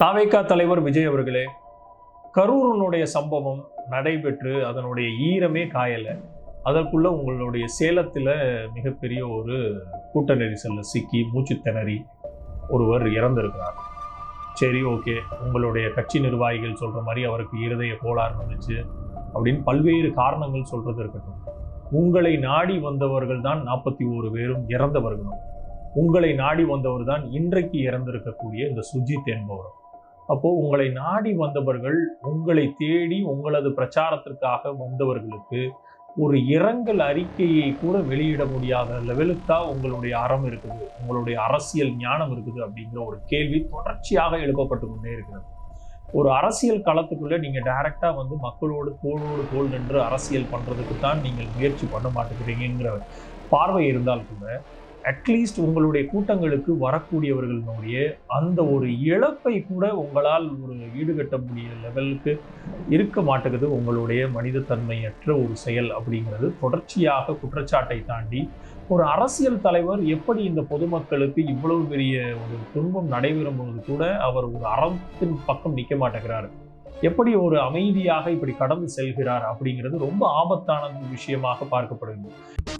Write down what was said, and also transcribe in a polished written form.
தாவேகா தலைவர் விஜய் அவர்களே, கரூரனுடைய சம்பவம் நடைபெற்று அதனுடைய ஈரமே காயலை. அதற்குள்ள உங்களுடைய சேலத்தில் மிகப்பெரிய ஒரு கூட்ட நெரிசலில் சிக்கி மூச்சு திணறி ஒருவர் இறந்திருக்கிறார். சரி, ஓகே, உங்களுடைய கட்சி நிர்வாகிகள் சொல்கிற மாதிரி அவருக்கு இருதய கோளாறு வந்துச்சு அப்படின்னு பல்வேறு காரணங்கள் சொல்கிறது இருக்கட்டும். உங்களை நாடி வந்தவர்கள் தான் 41 பேரும் இறந்தவர்களும். உங்களை நாடி வந்தவர் தான் இன்றைக்கு இறந்திருக்கக்கூடிய இந்த சுஜித் என்பவர். அப்போ உங்களை நாடி வந்தவர்கள், உங்களை தேடி உங்களது பிரச்சாரத்திற்காக வந்தவர்களுக்கு ஒரு இரங்கல் அறிக்கையை கூட வெளியிட முடியாத லெவலுக்கா உங்களுடைய அறம் இருக்குது, உங்களுடைய அரசியல் ஞானம் இருக்குது அப்படிங்கிற ஒரு கேள்வி தொடர்ச்சியாக எழுப்பப்பட்டு கொண்டே இருக்கிறது. ஒரு அரசியல் களத்துக்குள்ள நீங்க டைரக்டா வந்து மக்களோடு தோளோடு தோள் நின்று அரசியல் பண்றதுக்கு தான் நீங்கள் முயற்சி பண்ண மாட்டேங்கிறீங்கிற பார்வை இருந்தால் கூட அட்லீஸ்ட் உங்களுடைய கூட்டங்களுக்கு வரக்கூடியவர்களுடைய அந்த ஒரு இழப்பை கூட உங்களால் ஒரு ஈடுகட்ட முடிய லெவலுக்கு இருக்க மாட்டேங்குது உங்களுடைய மனிதத்தன்மையற்ற ஒரு செயல் அப்படிங்கிறது தொடர்ச்சியாக குற்றச்சாட்டை தாண்டி ஒரு அரசியல் தலைவர் எப்படி இந்த பொதுமக்களுக்கு இவ்வளவு பெரிய ஒரு துன்பம் நடைபெறும் பொழுது கூட அவர் ஒரு அறத்தின் பக்கம் நிற்க மாட்டேங்கிறார், எப்படி ஒரு அமைதியாக இப்படி கடந்து செல்கிறார் அப்படிங்கிறது ரொம்ப ஆபத்தான விஷயமாக பார்க்கப்படுகிறது.